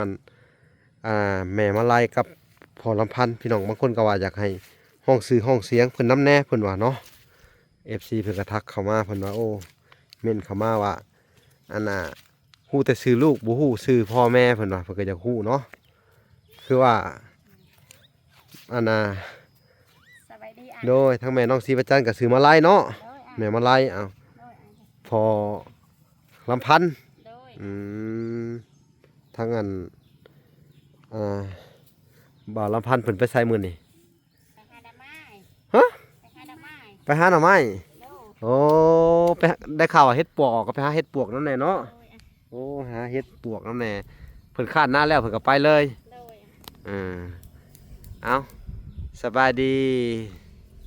มันแม่มาไล่กับพอลำพันธ์พี่น้องบางคนก็ว่าอยากให้ห้องซื้อห้องเสียงเพิ่นน้ำแน่เพิ่นว่าเนาะ FC เพิ่นก็ทักเข้ามาเพิ่นว่าโอ้เม่นเข้ามาว่าฮู้แต่ชื่อลูกบ่ฮู้ชื่อพ่อแม่เพิ่นว่าเพิ่นก็อยากฮู้เนาะคือว่าสบายดีโดยทั้งแม่น้องศรีประจันทร์ก็ซื้อมาไล่เนาะแม่มาไล่พอลำพันธ์ทั้งบ่าวลำพันธ์เพิ่นไปใส่มื้อนี่ไปหาดอกไม้ฮะไปหาดอกไม้ไปหาหน่อไม้โดยโอ้ไปได้ข่าวว่าเฮ็ดปวกก็ไปหาเฮ็ดปวกนั่นแหละเนาะโอ้หาเฮ็ดปวกนั่นแหละเพิ่นคาดหน้าแล้วเพิ่นก็ไปเลยโดยเอาสบายดี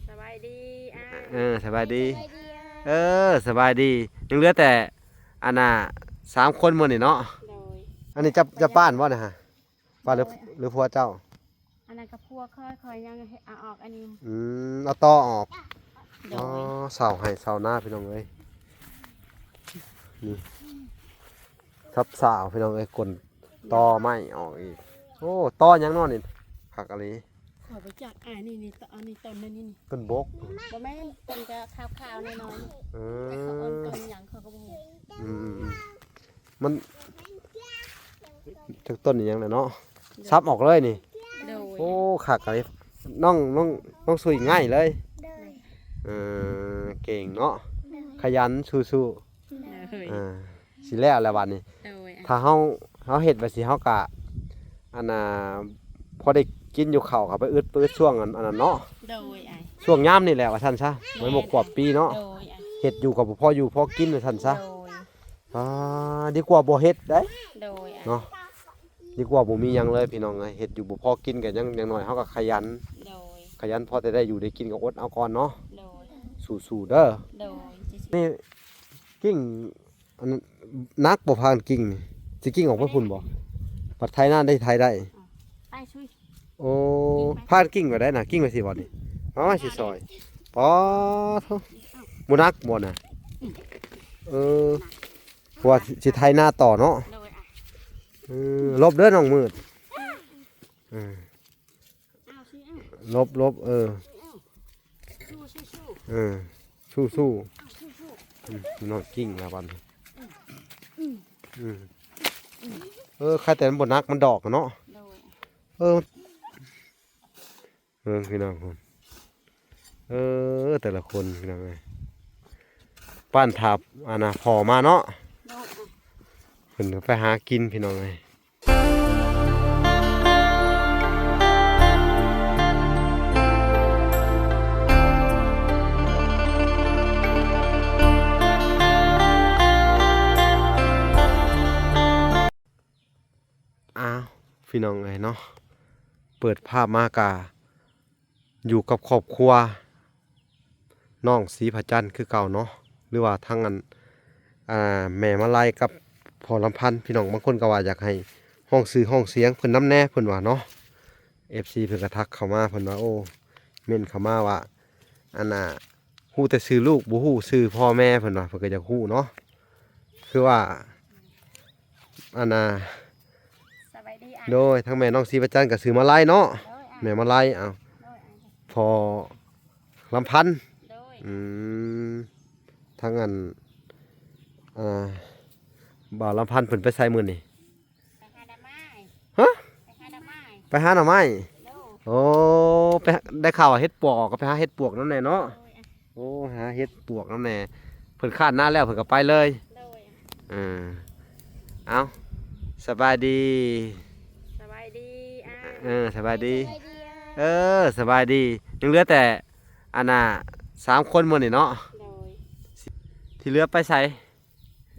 สบายดีสบายดีสบายดียังเหลือแต่3 คนมื้อนี่เนาะโดยอันนี้จะป้านบ่นะฮะป้านหรือผัวเจ้าอันนั้นกับพวกค่อยยังเอาออกอันนี้เอาต่อออกโดยเสาให้เสาหน้าพี่น้องเอ้ยนี่ทับสาวพี่น้องเอ้ยกลต่อไม้ออกอีกโอ้ต่อยังนอนนี่ผักอะไรขอไปจักนี่ตอนนี้ต้นนี่ต้นบกบ่แม่นต้นก็ขาวๆน้อยๆแต่เขาอ้นต้นหยังเขาก็บ่ฮู้มันจากต้นนี่ยังเนาะซับออกเลยนี่โอ้ขักอะไรน้องสุยง่ายเลยเก่งเนาะขยันสู้สิแล้วแล้ววันนี้ถ้าเฮาเฮ็ดไปสิเฮากะพอได้กินอยู่ข้าวครับไปอึดช่วงอันนั้นเนาะช่วงยามนี่แหละว่าท่านซะไว้หมกกว่าปีเนาะเฮ็ดอยู่กับพ่ออยู่พ่อกินว่าท่านซะดีกว่าบ่เฮ็ดได้เนาะดีกว่าบ่มีหยังเลยพี่น้องเอ้ยเฮ็ดอยู่บ่พอกินก็ยังน้อยเฮาก็ขยันพอได้อยู่ได้กินก็อดเอาก่อนเนาะสู้ๆเด้อนี่กิ้งอันนักบ่พานกิ้งนี่สิกิ้งออกไปพุ่นบ่ปัดไทยหน้าได้ไทยได้ไปช่วยโอ้พานกิ้งไปได้น่ะกิ้งไปสิบ่นี่สิซอยปอเท่าบ่นักบ่น่ะเพราะว่าสิไทยหน้าต่อเนาะลบเด้อน้องมืดลบสู้น้องกิ้งแล้วบัดนี้ใครแต่มันบนนักมันดอกเนาะพี่น้องคนแต่ละคนพี่น้องเลยป้านทับพอมาเนาะเพิ่นไปหากินพี่น้องเลยพี่น้องเลยเนาะเปิดภาพมากาอยู่กับครอบครัวน้องศรีประจันทร์คือเก่าเนาะหรือว่าทั้งแม่มาไล่กับพอลำพันธ์พี่น้องบางคนก็ว่าอยากให้ห้องซื้อห้องเสียงเพิ่นน้ำแน่เพิ่นว่าเนาะ FC เพิ่นก็ทักเข้ามาเพิ่นว่าโอ้เม่นเข้ามาว่าฮู้แต่ชื่อลูกบ่ฮู้ชื่อพ่อแม่เพิ่นว่าเพิ่นก็อยากฮู้เนาะคือว่าโดยทั้งแม่น้องศรีประจันทร์ก็ซื้อมาไล่เนาะแม่มาไล่พอลำพันธ์ทั้งบ่าวลำพันธ์เพิ่นไปใส่มื้อนี่ไปหาดอกไม้ฮะไปหาดอกไม้โอ้ไปได้ข่าวว่าเฮ็ดปวกก็ไปหาเฮ็ดปวกนั่นแหละเนาะโอ้หาเฮ็ดปวกนั่นแหละเพิ่นคาดหน้าแล้วเพิ่นก็ไปเลยเอาสบายดีสบายดีสบายดีสบายดียังเหลือแต่3 คนมื้อนี่เนาะที่เหลือไปใส่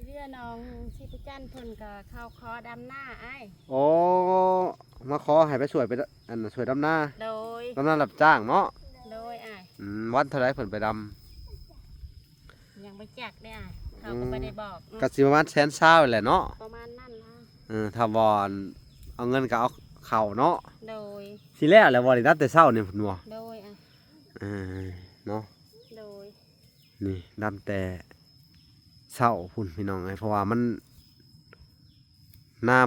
เรือน้องศรีประจันทร์เพิ่นก็เข้าคอดำหน้าโอ้มาขอให้ไปช่วยไปช่วยดำหน้าโดยดำหน้ารับจ้างเนาะโดยวันเท่าไรเพิ่นไปดำยังไม่จักได้เขาก็ไม่ได้บอกก็สิประมาณ120,000แหละเนาะประมาณนั้นถ้าบอนเอาเงินก็เอาเข่าเนาะโดยสิแล้วแล้วบ่ได้นัดแต่เช้านี่พุ่นบ่โดยเนาะโดยนี่ดำแต่เช้าพุ่นพี่น้องเพราะว่ามัน หน้า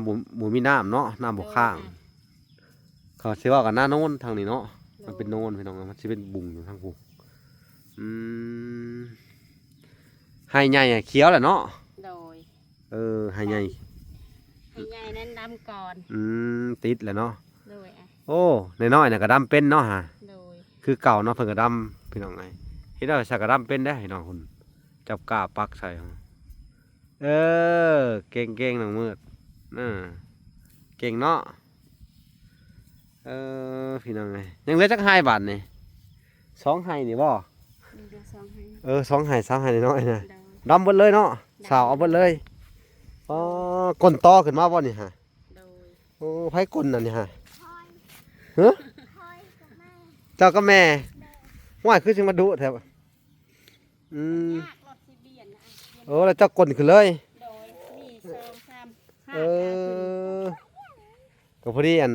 บ่มีน้ำเนาะน้ำบ่ข้างเขาสิว่ากันหน้าโน้นทางนี้เนาะมันเป็นโน้นพี่น้องมันสิเป็นบุ่งอยู่ทางกูอืมให้ใหญ่อะเขียวแหละเนาะโดยให้ใหญ่นั้นดำก่อนติดแหละเนาะโดยโอ้น้อยๆน่ะก็ดำเป็นเนาะฮะโดยคือเก่าเนาะเพิ่นก็ดำพี่น้องไงเฮ็ดได้สักก็ดำเป็นได้พี่น้องคุณจับกล้าปักใส่เก่งน้องมืดเก่งเนาะพี่น้องไงยังเหลือจัก5 บาทนี่2ให้นี่บ่2ให้3ให้น้อยๆน่ะดำเบิดเลยเนาะสาวเอาเบิดเลยก้นตอขึ้นมาบ่นี่ฮะโอ้ไผก้นนั่นนี่ฮะฮะเจ้ากับแม่ว่าคือสิมาดุแท้แล้วเจ้าก้นขึ้นเลยก็พอดีอั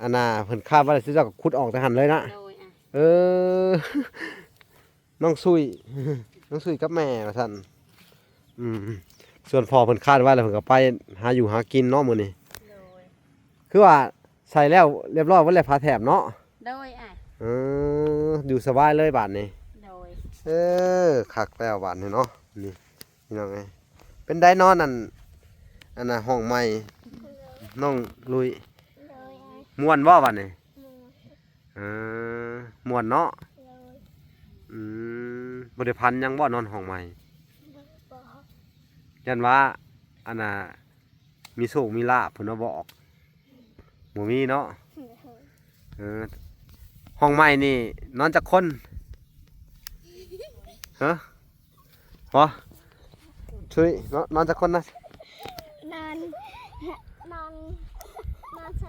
นน่ะเพิ่นคาดว่าสิเจ้าก็ขุดออกแต่หันเลยนะน้องซุยกับแม่ว่าซั่นส่วนพ่อเพิ่นคาดว่าแล้วเพิ่นก็ไปหาอยู่หากินเนาะมื้อนี้คือว่าใส่แล้วเรียบร้อยบ่แล้วพาแถบเนาะโดยอยู่สบายเลยบาดนี้โดยคักแล้วบาดนี้เนาะนี่น้องไงเป็นได้นอนอันน่ะห้องใหม่น้องลุยม่วนบ่บาดนี้ม่วนเนาะบ่ได้พันยังบ่นอนห้องใหม่ยันว่าอันน่ะมีโชคมีลาภเพิ่นว่าบอกบ่มีเนาะห้องใหม่นี่นอนจักคนฮะพอช่วยนอนจักคนนะนอน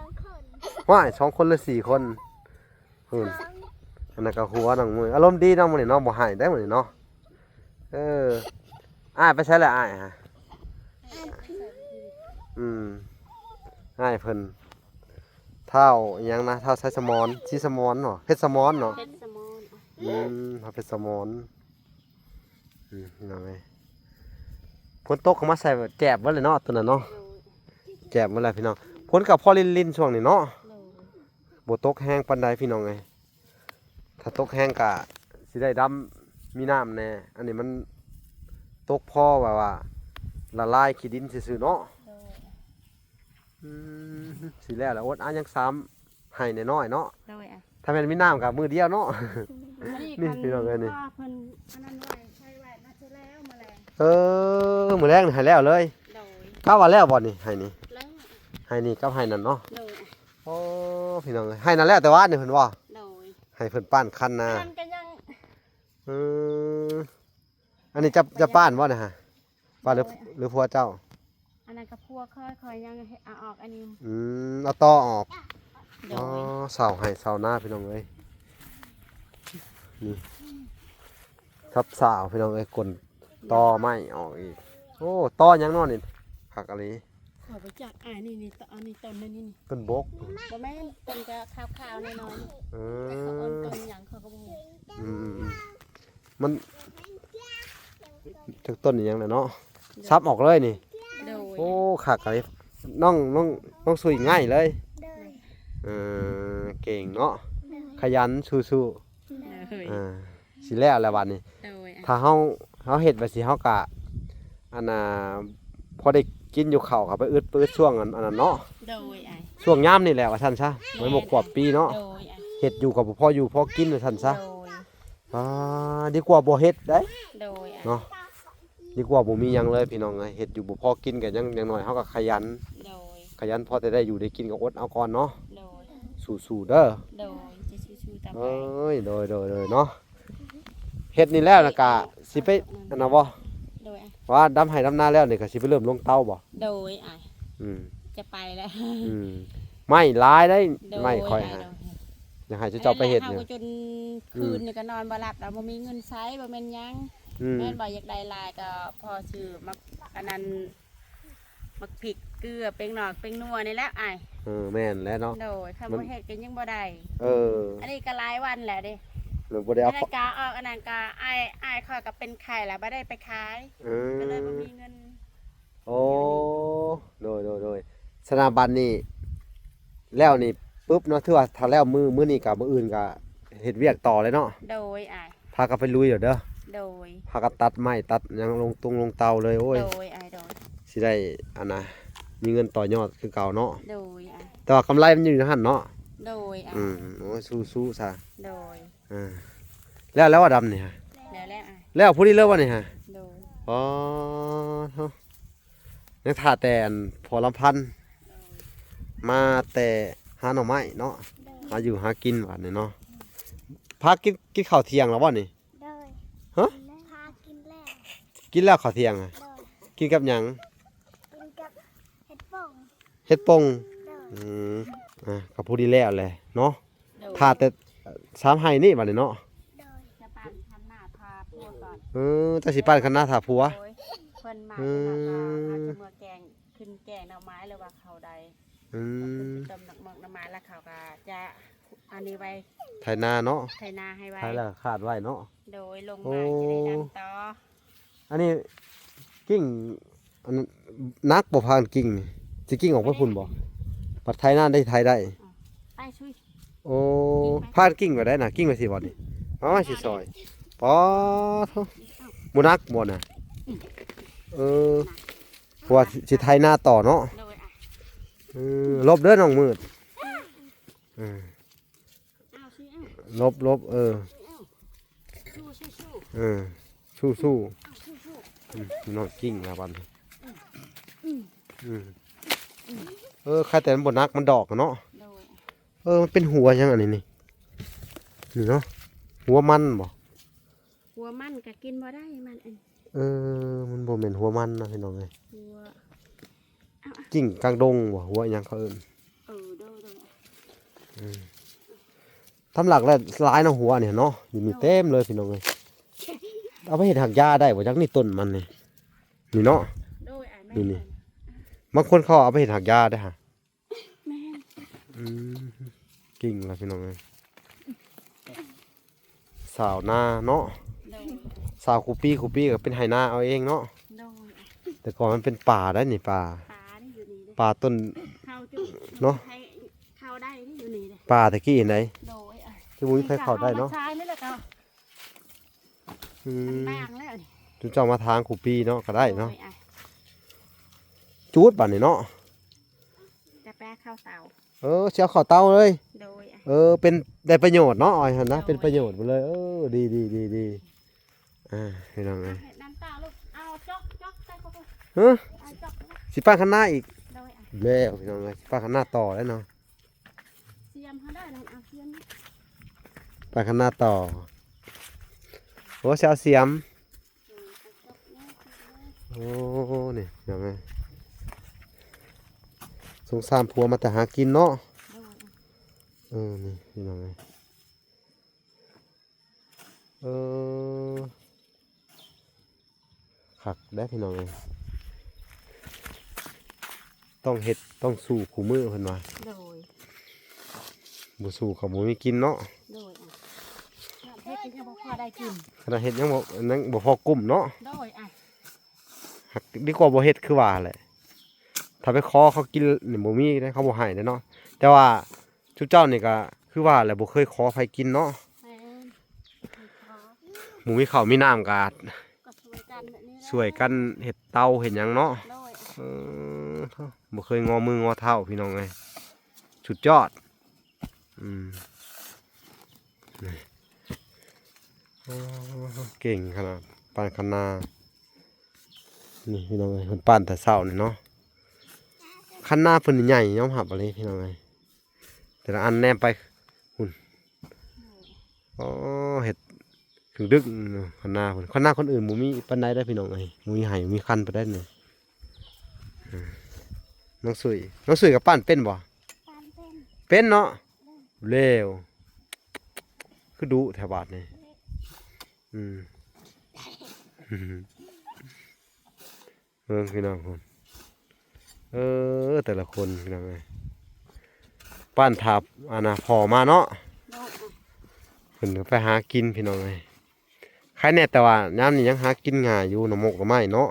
2 คนว้าย2 คนหรือ4 คนอันนั้นก็หัวน้องมืออารมณ์ดีน้องมื้อนี้เนาะบ่ให้ได้มื้อนี้เนาะอ้ายไปใช้แล้วอ้ายฮะอ้ายเพิ่นเท่าอิหยังนะเท่าใช้สมอนชีสมอนเนาะเพชรสมอนเนาะเพชรสมอนเพชรสมอนนั่นไงฝนตกเข้ามาใส่แจบไว้เลยเนาะตัวนั้นเนาะแจบไว้เลยพี่น้องฝนกับพ่อลินช่วงนี้เนาะบ่ตกแห้งปานใดพี่น้องไงถ้าตกแห้งก็สิได้ดำมีน้ำแน่อันนี้มันตกพอแบบว่าละลายขี้ดินซื่อๆเนาะสิแล้วอดยัง3ให้น้อยๆเนาะถ้าแม่นมีน้ำกับมือเดียวเนาะนี่พี่น้องเอ้ยนี่มื้อแรกนี่ให้แล้วเลยก้าวว่าแล้วบ่นี่ให้นี่ให้นี่กับให้นั่นเนาะโอ้พี่น้องเอ้ยให้นั่นแล้วแต่ว่านี่เพิ่นว่าให้เพิ่นป้านคันนะอันนี้จะป้านบ่นะฮะป้านหรือผัวเจ้าอันนั้นกับพวกค่อยยังเอาออกอันนี้เอาต่อออกเสาให้เสาหน้าพี่น้องเอ้ยนี่ทับสาวพี่น้องเอ้ยกลต่อไม้ออกอีกโอ้ต่อยังนอนนี่ผักอะไรขอไปจักนี่อันนี้ต้นนี่ต้นบกบ่แม่นต้นก็ขาวๆน้อยๆเขาอ้นต้นหยังเขาก็บ่มันถึงต้นอีหยังน่ะเนาะซับออกเลยนี่โอ้ขักอะไรน้องสุยง่ายเลยเก่งเนาะขยันสู้สิแล้วแล้ววันนี้ถ้าเฮาเฮ็ดไปสิเฮากะอันน่ะพอได้กินอยู่ข้าวครับไปอึดช่วงอันนั้นเนาะช่วงยามนี่แหละว่าซั่นซะไว้หมกกว่าปีเนาะเฮ็ดอยู่กับพ่ออยู่พ่อกินว่าซั่นซะดีกว่าบ่เฮ็ดได้เนาะดีกว่าบ่มีหยังเลยพี่น้องเฮ็ดอยู่บ่พอกินก็ยังน้อยเฮาก็ขยันพอได้อยู่ได้กินก็อดเอาก่อนเนาะสู้ๆเด้อโดยเนาะเฮ็ดนี่แล้วนะกะสิไปอันน่ะบ่ว่าดำให้ดำนาแล้วนี่ก็สิไปเริ่มลงเตาบ่โดยจะไปแล้วไม่หลายได้ไม่ค่อยอยากให้เจ้าไปเฮ็ดเนี่ยจนคืนนี่ก็นอนบ่หลับแล้วบ่มีเงินใช้บ่แม่นหยังแม่นบ่อยากได้ลายก็พอซื้อมักอันนั้นมักพริกเกลือเป็งหนอกเป็งนัวนี่แหละอ้ายแม่นแล้วเนาะโดยคำว่าเฮ็ดก็ยังบ่ได้อันนี้ก็หลายวันแล้วเด้หรือบ่ได้เอากาออกอันนั้นก็อ้ายข้อยก็เป็นไข่แล้วบ่ได้ไปขายก็เลยบ่มีเงินโอ้ โดยสถาบันนี่แล้วนี่ปุ๊บเนาะถือว่าถ้าแล้วมื้อนี้กับมื้ออื่นก็เฮ็ดเวียกต่อเลยเนาะ โดยอ้าย พากันไปลุยเด้อ โดย พากันตัดไม้ตัดหยังลงเตาเลยโอ้ย โดยอ้ายโดย สิได้อันน่ะมีเงินต่อยอดคือเก่าเนาะ โดยอ้าย แต่ว่ากำไรมันอยู่ในหั่นเนาะ โดยอ้าย โอ้ยสู้ๆซะ โดย อ่าแล้วว่าดำนี่ฮะ แล้วอ้าย แล้วผู้นี้เลิกว่านี่ฮะ โดย อ๋อเฮายังท่าแต่อันพอลำพันธ์มาแต่หาหน่อไม้เนาะหาอยู่หากินว่านี่เนาะพากินข้าวเที่ยงแล้วบ่นี่ โดย ฮะ พากินแล้ว กินแล้วข้าวเที่ยงอะ โดย กินกับหยัง กินกับเห็ดป่ง เฮ็ดป่ง โดย กับผู้นี้แล้วแหละเนาะ โดย ท่าแต่สามไห้นี่บัดนี้เนาะ โดย จะปานทำหน้าพาพัวก่อน แต่สิปั้นคณะท่าผัว โดยเพิ่นมา อื เพิ่น ม อาจจะเมื่อแกงขึ้นแกงหน่อไม้หรือว่าข้าวใด อืม ต้มหนักหมกหน่อไม้แล้วเขาก็จะอันนี้ไว้ ไถนาเนาะ ไถนาให้ไว้ ไถแล้วขาดไว้เนาะ โดยลง โอ้ มาจะได้ดำต่อ อันนี้กิ่งอันนั้นนักบ่พานกิ่งนี่สิกิ่งออกไปพุ่นบ่ปัดไทยหน้าได้ไทยได้ ไปช่วย โอ้พาดกิ่งไว้ได้น่ะกิ่งไว้สิบ่นี่อ๋อสิซอยปอโธ่บ่นักบ่น่ะเพราะว่าสิไทยหน้าต่อเนาะ โดยอ่ะ ลบเด้อน้องมืดเออ เอาช่วยเอา ลบสู้สู้สู้ สู้ เอาสู้สู้ น้องกิ่งนะบัดนี้ใครแต่มันบ่นักมันดอกอะเนาะ โดยอ่ะ มันเป็นหัวยังอันนี้นี่เนาะหัวมันบ่ หัวมันก็กินบ่ได้มันอัน มันบ่แม่นหัวมันนะพี่น้องเอ้ย หัว กิ่งกลางดงบ่หัวอิหยังเขาเอิ้น โดยอ่ะ ทำหลักแล้วหลายเนาะหัวเนี่ยเนาะอยู่นี่เต็มเลยพี่น้องเอ้ยเอาไปเฮ็ดหักหญ้าได้บ่จักนี่ต้นมันนี่นี่เนาะ โดยอ่ะแม่ นี่ บางคนเขาเอาไปเฮ็ดหักหญ้าได้ฮะ แม่ กิ่งล่ะพี่น้องเอ้ยสาวนาเนาะ โดย สาวคูปี้ก็เป็นไหนาเอาเองเนาะ โดยอ่ะ แต่ก่อนมันเป็นป่าได้นี่ป่า ปลานี่อยู่นี่เด้อ ป่าต้น เข้าจุด เนาะ ให้เข้าได้นี่อยู่นี่เด้อ ป่าตะกี้เห็นไหน โดยอ่ะ ที่มุ้ยใครเข้าได้เนาะ ใช่นี่แหละก็ อืม บางแล้วนี่ จุดเจ้ามาทางคูปี้เนาะก็ได้เนาะ โยอ่ จูดบัดนี่เนาะ จะแปะข้าวเสา เสียเข้าเตาเลย โดยอ่ะ เป็นได้ประโยชน์เนาะอ้อยหั่นนะ โอ้ย เป็นประโยชน์หมดเลยดีพี่น้องเอ้ย เห็ดน้ำตาลูกเอาจอกใส่เข้าไป ฮะ เอาจอก สิป้าข้างหน้าอีก โดยอ่ะ แล้วพี่น้องเอ้ยสิป้าข้างหน้าต่อแล้วเนาะ เสียมเขาได้ลองเอาเสียมนะ ป้าข้างหน้าต่อโอ้เสียวเสียม เอาจอกเนี่ย โอ้นี่พี่น้องเอ้ยสงสารผัวมาแต่หากินเนาะ โดยอ่ะ นี่พี่น้องเอ้ยคักได้พี่น้องเอ้ยต้องเฮ็ดต้องสู้คู่มือเพิ่นว่า โดย บ่สู้เขาบ่มีกินเนาะ โดยอ่ะเฮ็ดกินแค่บ่พอได้กิน ขณะเฮ็ดยังบ่พอกุ้มเนาะ โดยอ่ะ หักดีกว่าบ่เฮ็ดคือว่าแหละถ้าไปขอเขากินนี่บ่มีได้เขาบ่ให้เด้เนาะแต่ว่าทุกเจ้านี่ก็คือว่าแหละบ่เคยขอไผกินเนาะ แม่ขอ หมูมีข้าวมีน้ำก็ ก็ช่วยกันแบบนี้แหละ ช่วยกันเฮ็ดเตาเฮ็ดหยังเนาะ โดยอ่ะ บ่เคยงอมืองอเท้าพี่น้องเอ้ยสุดยอดนี่เก่งขนาดปานคณานี่พี่น้องเอ้ยเพิ่นปั้นแต่เช้านี่เนาะคันหน้าเพิ่นนี่ใหญ่ยอมรับอะไรพี่น้องเอ้ยแต่ละอันแนมไปหุ่นเฮ็ดถึงดึกคันหน้าเพิ่นคันหน้าคนอื่นบ่มีปานใดได้อพี่น้องเอ้ยบ่มีไห้มีคันไปได้นี่น้องสุยกับปั้นเป็นบ่ ปานเป็น เป็นเนาะเร็วคือดุแถวบาดนี่พี่น้องคนแต่ละคนพี่น้องไงปั้นทับอาณาพอมาเนาะ โดยอ่ะ เพิ่นก็ไปหากินพี่น้องไงใครแน่แต่ว่าน้ำนี่ยังหากินง่ายอยู่หน่อหมกหน่อไม้เนาะ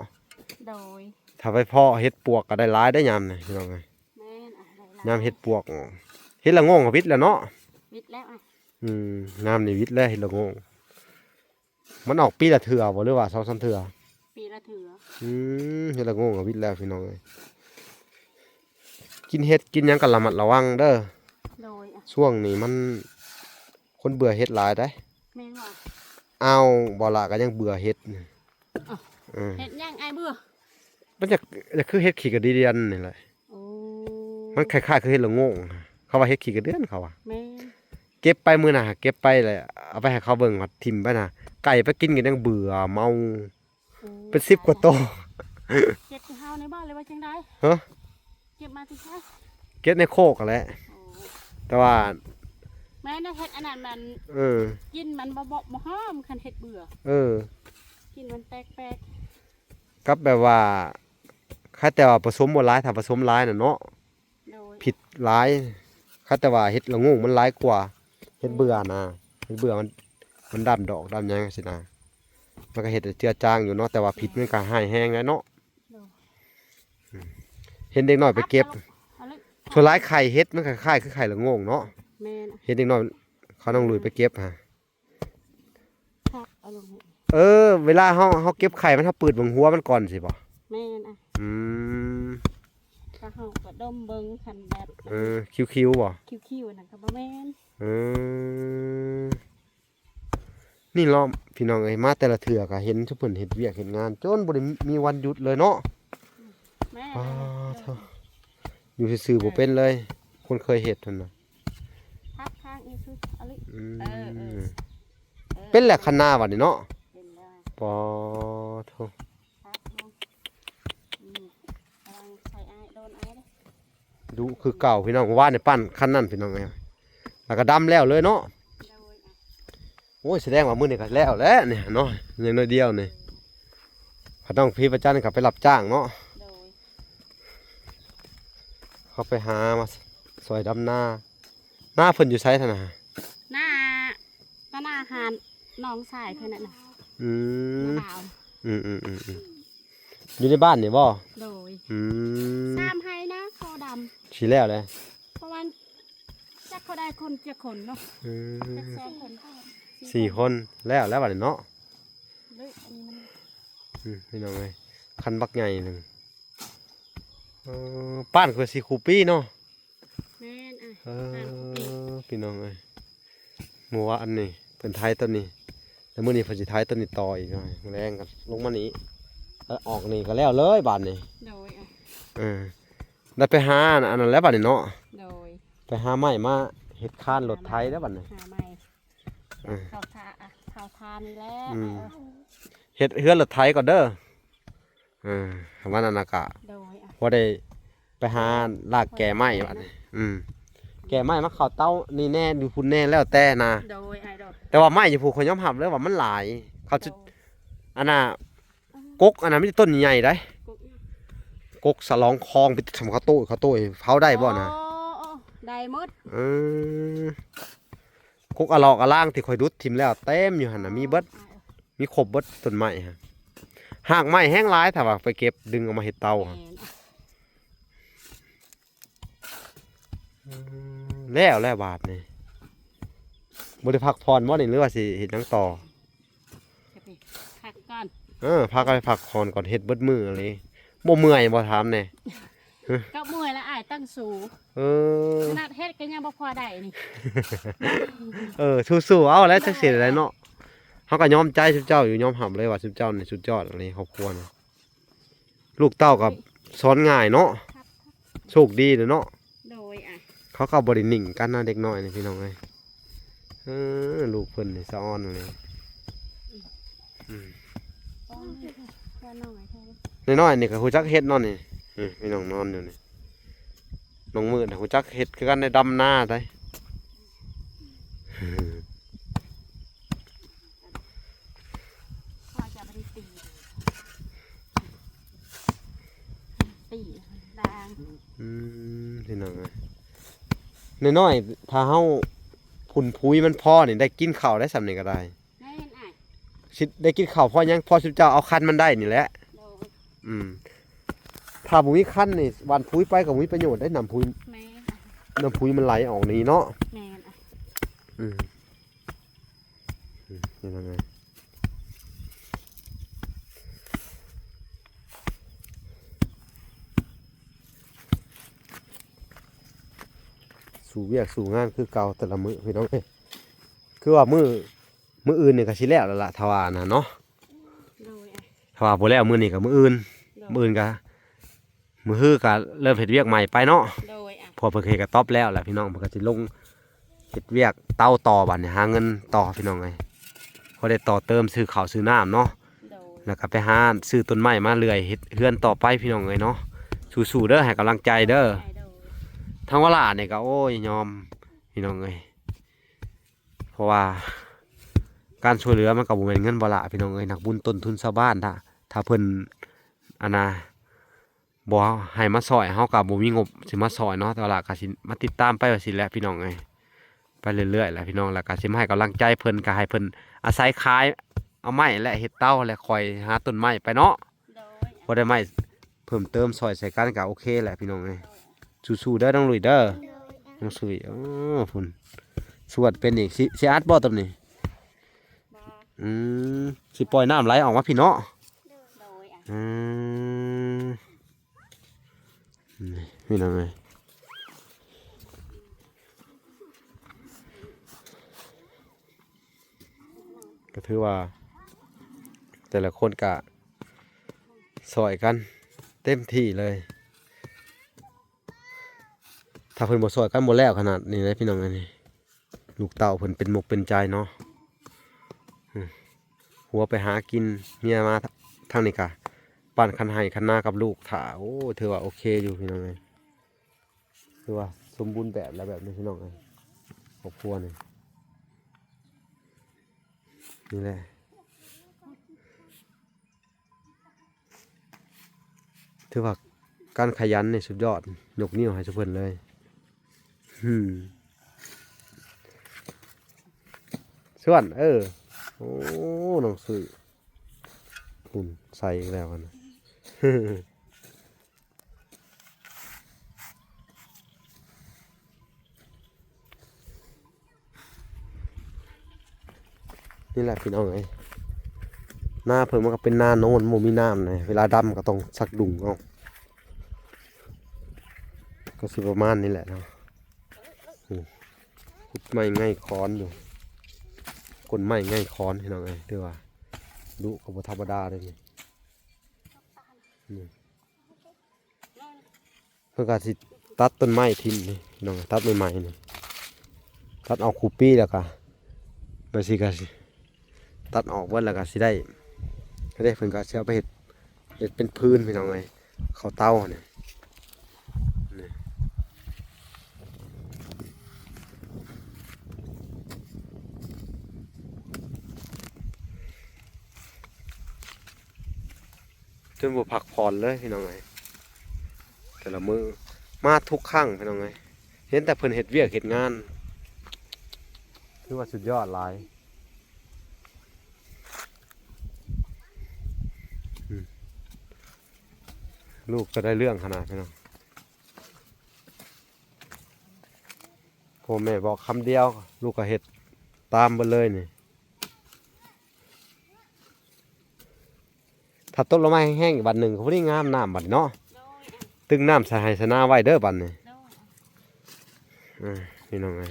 โดย ถ้าไปเพาะเฮ็ดปวกก็ได้หลายได้ยามนี่พี่น้องเอ้ย แม่นได้หลาย ยามเฮ็ดปวกเฮ็ดละโงงก็วิทย์แล้วเนาะ วิทย์แล้วน้ำนี่วิทย์แล้วเฮ็ดละโงงมันออกปีละเทื่อบ่หรือว่า2-3เทื่อ ปีละเถือ เฮ็ดละโงงก็วิทย์แล้วพี่น้องเอ้ยกินเฮ็ดกินหยังก็ระมัดระวังเด้อ โดย ช่วงนี้มันคนเบื่อเฮ็ดหลายได้ แม่นว่า เอาบ่ละก็ยังเบื่อเฮ็ดเฮ็ดยังไอ้เบื่อ มันจะคือเฮ็ดขี้กระดีเดือนนี่แหละ โอ้ มันคล้ายๆคือเฮ็ดละโงงเขาว่าเฮ็ดขี้กระเดือนเขาว่า แม่ เก็บไปมื้อน่ะเก็บไปเลยเอาไปให้เขาเบิ่งว่าทิ่มไปน่ะไก่ไปกินกันยังเบื่อเมาเป็น10กว่าโต เก็บที่เฮาในบ้านเลยว่าจังได๋ ฮะ เก็บมาที่ใช้ เก็บในโคกกันแหละ โอ้ แต่ว่า แม่น่ะเฮ็ดอันนั้นมัน เออ กินมันบ่หอมคันเฮ็ดเบื่อ เออ กินมันแปลก กับแบบว่าค่าแต่ว่าผสมบ่หลายถ้าผสมหลายน่ะเนาะ ๆโดย ผิดหลายค่าแต่ว่าเฮ็ดละโงงมันหลายกว่าเฮ็ดเบื่อนะเฮ็ดเบื่อมันดำดอกดำหยังสินะมันก็เฮ็ดให้เจือจางอยู่เนาะแต่ว่าผิดมันก็หายแห้งแล้วเนาะ โดย เห็นเด็กน้อยไปเก็บ เอาเลย ส่วนหลายไข่เฮ็ดมันก็คล้ายคือไข่ละโงงเนาะ แม่น่ะ เห็นเด็กน้อยเขาต้องลุยไปเก็บฮะ พักเอาลงให้ เวลาเฮาเก็บไข่มันเฮาเปิดเบิ่งหัวมันก่อนสิบ่ แม่น่ะ อืม ก็เฮาก็ดมเบิ่งคันแบบ คิวๆบ่ คิวๆนั่นก็บ่แม่น เออนี่ล้อมพี่น้องเอ้ยมาแต่ละเทื่อก็เห็นทุกเพิ่นเฮ็ดเวียกเฮ็ดงานจนบ่ได้มีวันหยุดเลยเนาะ แม่ อ้า น่ะ เถอะอยู่ซื่อๆบ่เป็นเลย คนเคยเฮ็ดนั่นน่ะ พักข้างอีซุเอาเลย อืม เออ เป็นแหละคันนาบัดนี้เนาะ เป็นได้ ปอโถ พักลงระวังใส่อ้ายโดนอ้ายเด้อ ดูคือเก่าพี่น้องว่าในปั้นคันนั้นพี่น้องเอ้ยแล้วก็ดำแล้วเลยเนาะ โดยอ่ะ โอ้ยแสดงว่ามื้อนี้ก็แล้วแหละเนี่ยเนาะอย่างน้อยเดียวนี่พระน้องพี่ประจันก็ไปรับจ้างเนาะ โดย เขาไปหามาซอยดำนาหน้าเพิ่นอยู่ไสท่านน่ะ หน้าอาหารน้องสายเพิ่นน่ะนะ อื ห ม น้าดาว อยู่ในบ้านนี่บ่ โดย อืม ตามให้นะคอด สิแล้วเลย ำเพราะว่าจักเขาได้คนจะคนเนาะ อื จัก ม สองคน สี่คนแล้วบัดนี้เนาะ เลยอันนี้มัน พี่น้องเอ้ยคันบักใหญ่หนึงป้านคือสิคูปี้เนาะ แม่นอ่ะ พี่น้องเอ้ยหมู่ว่าอันนี้เพิ่นไทยต้นนี้แล้วมื้อนี้เพิ่นสิไทยต้นนี้ต่ออีกหน่อยมื้อแรงกันลงมานี้ออกนี่ก็แล้วเลยบาดนี้ โดยอ่ะ ได้ไปหาอันนั้นแล้วบาดนี้เนาะ โดย ไปหาไม้มาเฮ็ดคานรถไทยแล้วบาดนี้ หาใหม่ข่าวทานนี่แหละ เฮ็ดเฮือนรถไทยก่อนเด้อวันนั้นน่ะก็ โดยอ่ะ บ่ได้ไปหาลากแก่ไม้บาดนี้แก่ไม้มาเข้าเต้านี่แน่อยู่พุ่นแน่แล้วแต่นะ โดยไอ้โดย แต่ว่าไม้อยู่ผู้คนยอมรับเลยว่ามันหลายเขาจะอันน่ะกกอันนั้นไม่ใช่ต้นใหญ่ได้กกสะลองคลองไปทำข้าวโต้เผาได้บ่นะ ได้หมด กกอะลอกอะล่างที่ข่อยดุดทิ่มแล้วเต็มอยู่หั่นน่ะมีเบิดมีครบเบิดต้นไม้ฮะหากไม้แห้งหลายถ้าว่าไปเก็บดึงเอามาเฮ็ดเตาฮะแล้วบาดนี่บ่ได้พักผ่อนบ่นี่หรือว่าสิเฮ็ดหยังต่อ พักก่อน พักไปพักผ่อนก่อนเฮ็ดเบิดมื้อเลยบ่เมื่อยบ่ถามแน่ ก็เมื่อยแล้วอ้ายตั้งสูงขนาดเฮ็ดก็ยังบ่พอได้นี่ สู้ๆเอาแล้วจักสิได้เนาะเฮาก็ยอมใจซุเจ้าอยู่ยอมรับเลยว่าซุเจ้านี่สุดยอดอะไรครอบครัวนี่ลูกเต้ากับสอนง่ายเนาะโชคดีเนาะ โดยอ่ะ เขาก็บ่ได้นิ่งกันนะเด็กน้อยนี่พี่น้องเอ้ยลูกเพิ่นนี่สะอ้อนเลย ก็น้อยแค่ น้อยๆนี่ก็ฮู้จักเฮ็ดเนาะนี่พี่น้องนอนอยู่นี่น้องมืดฮู้จักเฮ็ดคือกันได้ดำนาได้ พ่อจะไม่ได้ตีดัง พี่น้องเอ้ยน้อยๆถ้าเฮาพุ่นพุยมันพอนี่ได้กินข้าวได้สำนี่ก็ได้ แม่นอ่ะ สิได้กินข้าวพอยังพอสุเจ้าเอาคันมันได้นี่แหละ โดย ถ้าบ่มีคันนี่หว่านปุ๋ยไปก็บ่มีประโยชน์ได้น้ำปุ๋ย แม่ น้ำปุ๋ยมันไหลออกนี่เนาะ แม่น อืมนี่ยังไงสู่เวียกสู่งานคือเก่าแต่ละมื้อพี่น้องเอ้ยคือว่ามื้ออื่นนี่ก็สิแล้วล่ะถ้าว่าน่ะเนาะ โดย ถ้าว่าบ่แล้วมื้อนี้ก็มื้ออื่นก็มื้อฮื้อก็เริ่มเฮ็ดเวียกใหม่ไปเนาะ โดย พอเพิ่นเฮ็ดกระต๊อบแล้วแหละพี่น้องเพิ่นก็สิลงเฮ็ดเวียกเต้าต่อบัดนี้หาเงินต่อพี่น้องเอ้ยพอได้ต่อเติมซื้อข้าวซื้อน้ำเนาะ โดย แล้วก็ไปหาซื้อต้นไม้มาเรื่อยเฮ็ดเฮือนต่อไปพี่น้องเอ้ยเนาะสู้ๆเด้อให้กำลังใจเด้อ โดย ทางวลาเนี่ยก็โอ้ยยอมพี่น้องเอ้ยเพราะว่าการช่วยเหลือมันก็บ่แม่นเงินบ่ละพี่น้องเอ้ยนักบุญต้นทุนชาวบ้านถ้าเพิ่นอันน่ะบ่ให้มาซอยเฮาก็บ่มีงบสิมาซอยเนาะแต่ว่าก็สิมาติดตามไปว่าสิแหละพี่น้องเอ้ยไปเรื่อยๆแหละพี่น้องแล้วก็สิมาให้กำลังใจเพิ่นก็ให้เพิ่นอาศัยขายเอาไม้และเฮ็ดเต้าและคอยหาต้นไม้ไปเนาะ โดย บ่ได้ไม้เพิ่มเติมซอยใส่กันก็โอเคแหละพี่น้องเอ้ยสู้ๆเด้อน้องลุยเด้อ โดย น้องสุยพุ่นสวดเป็นอีกสิอัดบ่ตรงนี้ บ่ สิปล่อยน้ำไหลออกมาพี่เนาะ โดย อืมนี่พี่น้องเอ้ยก็ถือว่า แต่ละคนก็ซอยกันเต็มที่เลย ถ้าเพิ่นบ่ซอยกันบ่แล้วขนาดนี้เลยพี่น้องอันนี้ลูกเต่าเพิ่นเป็นหมกเป็นใจเนาะหัวไปหากินเมียมาทางนี้กะปั่นคันไห้คันหน้ากับลูกถ่าโอ้ถือว่าโอเคอยู่พี่น้องเอ้ยถือว่าสมบูรณ์แบบแล้วแบบนี้พี่น้องเอ้ยครอบครัวนี่นี่แหละถือว่าการขยันนี่สุดยอดยกนิ้วให้ทุกเพิ่นเลยส่วนโอ้น้องสื่อหุ่นใส่อีกแล้วนะนี่แหละพี่น้องไอ้หน้าเพิ่มมันก็เป็นหน้าโน่นโมมีน้ำเลยเวลาดำก็ต้องสักดุ่งเอาก็สิประมาณนี้แหละเนาะขุดไม้ง่ายค้อนอยู่กลไม้ง่ายค้อนพี่น้องไอ้เด้อว่าดุกับธรรมดาเลยนี่เพื่อการสิตัดต้นไม้ทิ้งนี่พี่น้องตัดใหม่ๆนี่ตัดเอาคูปี้แล้วก็ไปสิกะสิตัดออกเบิดแล้วก็สิได้เพิ่นก็สิเอาไปเฮ็ดเป็นพื้นพี่น้องไอ้ข้าวเต้าเนี่ยจนบ่พักผ่อนเลยพี่น้องไงแต่ละมือมาทุกครั้งพี่น้องไงเห็นแต่เพิ่นเฮ็ดเวียกเฮ็ดงานคือว่าสุดยอดหลายลูกก็ได้เรื่องขนาดพี่น้องพ่อแม่บอกคำเดียวลูกก็เฮ็ดตามไปเลยนี่ถ้าต้นละไม้แห้งๆบัดหนึ่งเขาไม่ได้งามน้ำบัดเนาะตึงน้ำใส่ให้สนาไว้เด้อบัดนี่พี่น้องไง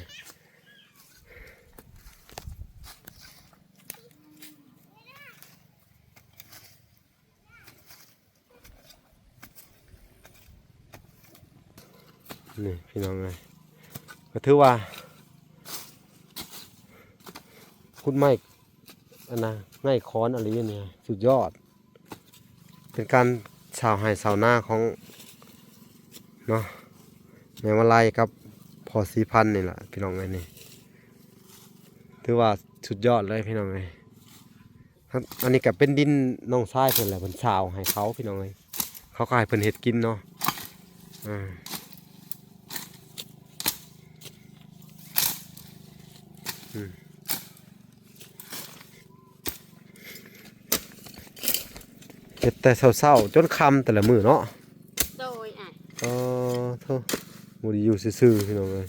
นี่พี่น้องไงก็ถือว่าคุณไม้อันนะง่ายค้อนอะไรเนี่ยสุดยอดเป็นการชาวไห่ชาวนาของเนาะแม่วลัยกับพอสีพันนี่แหละพี่น้องไงนี่ถือว่าสุดยอดเลยพี่น้องไงอันนี้ก็เป็นดินน้องทรายเพิ่นแหละเพิ่นชาวให้เขาพี่น้องไงเขาก็ให้เพิ่นเฮ็ดกินเนาะเฮ็ดแต่เช้าๆจนค่ำแต่ละมื้อเนาะ โธ่บ่ได้อยู่ซื่อๆพี่น้องเอ้ย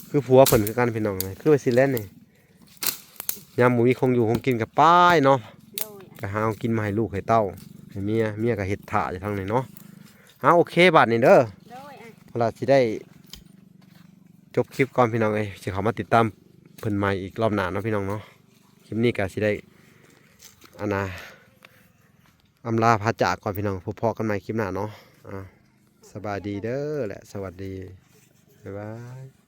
คือผัวเพิ่นคือกันพี่น้องเอ้ยคือว่าสิแล่นนี่ยามบ่มีคงอยู่คงกินก็ป้ายเนาะ โดย ไปหาเอากินมาให้ลูกให้เต้าให้เมียก็เฮ็ดถ่าอยู่ทางนี้เนาะโอเคบัดนี้เด้อ โดยอ่ะ เวลาสิได้จบคลิปก่อนพี่น้องเอ้ยสิเข้ามาติดตามเพิ่นใหม่อีกรอบหน้าเนาะพี่น้องเนาะคลิปนี้ก็สิได้อันน่ะอำลาพาจากก่อนพี่น้องพบพอกันใหม่คลิปหน้าเนาะสบายดีเด้อและสวัสดีบ๊ายบาย